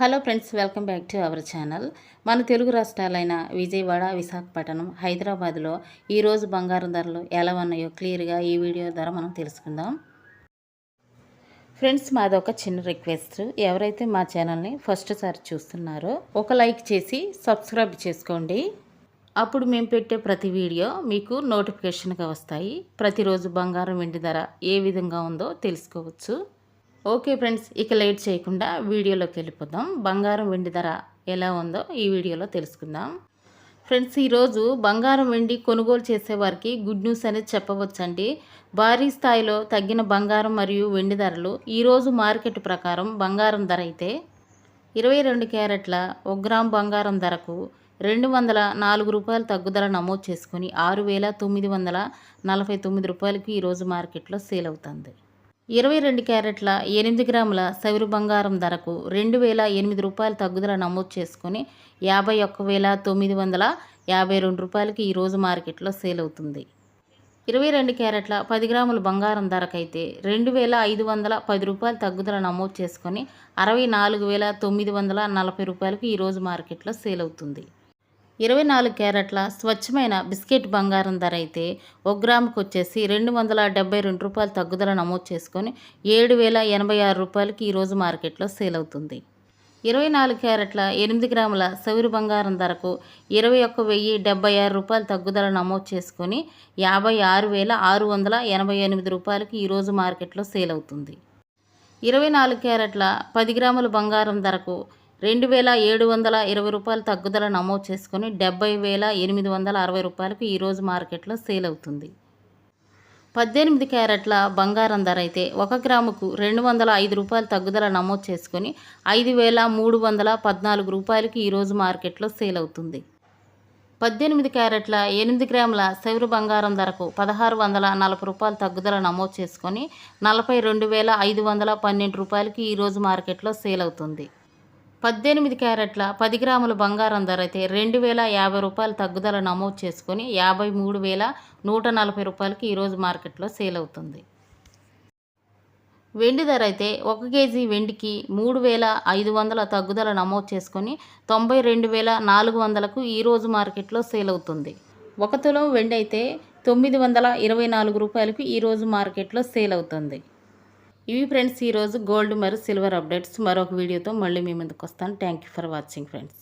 Hello friends, welcome back to our channel. మన తెలుగు రాష్ట్రాలైన విజయవాడ, విశాఖపట్నం, హైదరాబాద్లో ఈరోజు బంగారం ధరలు ఎలా ఉన్నాయో క్లియర్గా ఈ వీడియో ద్వారా మనం తెలుసుకుందాం. ఫ్రెండ్స్, మాది ఒక చిన్న రిక్వెస్ట్. ఎవరైతే మా ఛానల్ని ఫస్ట్ సారి చూస్తున్నారో ఒక లైక్ చేసి సబ్స్క్రైబ్ చేసుకోండి. అప్పుడు మేము పెట్టే ప్రతి వీడియో మీకు నోటిఫికేషన్గా వస్తాయి. ప్రతిరోజు బంగారం వెండి ధర ఏ విధంగా ఉందో తెలుసుకోవచ్చు. ఓకే ఫ్రెండ్స్, ఇక లేట్ చేయకుండా వీడియోలోకి వెళ్ళిపోదాం. బంగారం వెండి ధర ఎలా ఉందో ఈ వీడియోలో తెలుసుకుందాం. ఫ్రెండ్స్, ఈరోజు బంగారం వెండి కొనుగోలు చేసేవారికి గుడ్ న్యూస్ అనేది చెప్పవచ్చండి. భారీ స్థాయిలో తగ్గిన బంగారం మరియు వెండి ధరలు ఈరోజు మార్కెట్ ప్రకారం బంగారం ధర అయితే 22 క్యారెట్ల 1 గ్రామ్ బంగారం ధరకు 204 రూపాయలు తగ్గుదల నమోదు చేసుకుని 6,949 రూపాయలకి ఈరోజు మార్కెట్లో సేల్ అవుతుంది. 22 క్యారెట్ల 8 గ్రాముల సౌరు బంగారం ధరకు 2,008 రూపాయలు తగ్గుదల నమోదు చేసుకుని 51,952 రూపాయలకి ఈరోజు మార్కెట్లో సేల్ అవుతుంది. 22 క్యారెట్ల 10 గ్రాముల బంగారం ధరకైతే 2,510 రూపాయలు తగ్గుదల నమోదు చేసుకొని 64,940 రూపాయలకి ఈరోజు మార్కెట్లో సేల్ అవుతుంది. 24 క్యారెట్ల స్వచ్ఛమైన బిస్కెట్ బంగారం ధర అయితే 1 గ్రాముకు వచ్చేసి 272 రూపాయలు తగ్గుదల నమోదు చేసుకొని 7,086 రూపాయలకి ఈరోజు మార్కెట్లో సేల్ అవుతుంది. 24 క్యారెట్ల 8 గ్రాముల సౌరు బంగారం ధరకు 21,076 రూపాయలు తగ్గుదల నమోదు చేసుకొని 56,688 రూపాయలకి ఈరోజు మార్కెట్లో సేల్ అవుతుంది. 24 క్యారెట్ల 10 గ్రాముల బంగారం ధరకు 2,720 రూపాయలు తగ్గుదల నమోదు చేసుకొని 70,860 రూపాయలకు ఈరోజు మార్కెట్లో సేల్ అవుతుంది. 18 క్యారెట్ల బంగారం ధర అయితే 1 గ్రాముకు 205 రూపాయలు తగ్గుదల నమోదు చేసుకొని 5,314 రూపాయలకి ఈరోజు మార్కెట్లో సేల్ అవుతుంది. 18 క్యారెట్ల 8 గ్రాముల సౌరు బంగారం ధరకు 1,640 రూపాయలు తగ్గుదల నమోదు చేసుకొని 42,512 రూపాయలకి ఈరోజు మార్కెట్లో సేల్ అవుతుంది. 18 క్యారెట్ల 10 గ్రాముల బంగారం ధర అయితే 2,050 రూపాయలు తగ్గుదల నమోదు చేసుకొని 53,140 రూపాయలకి ఈరోజు మార్కెట్లో సేల్ అవుతుంది. వెండి ధర అయితే 1 కేజీ వెండికి 3,500 తగ్గుదల నమోదు చేసుకొని 92,400కు ఈరోజు మార్కెట్లో సేల్ అవుతుంది. 1 తులం వెండి అయితే 924 రూపాయలకు ఈరోజు మార్కెట్లో సేల్ అవుతుంది. ఇవి ఫ్రెండ్స్ ఈరోజు గోల్డ్ మరియు సిల్వర్ అప్డేట్స్. మరొక వీడియోతో మళ్ళీ మీ ముందుకు వస్తాను. Thank you for watching friends.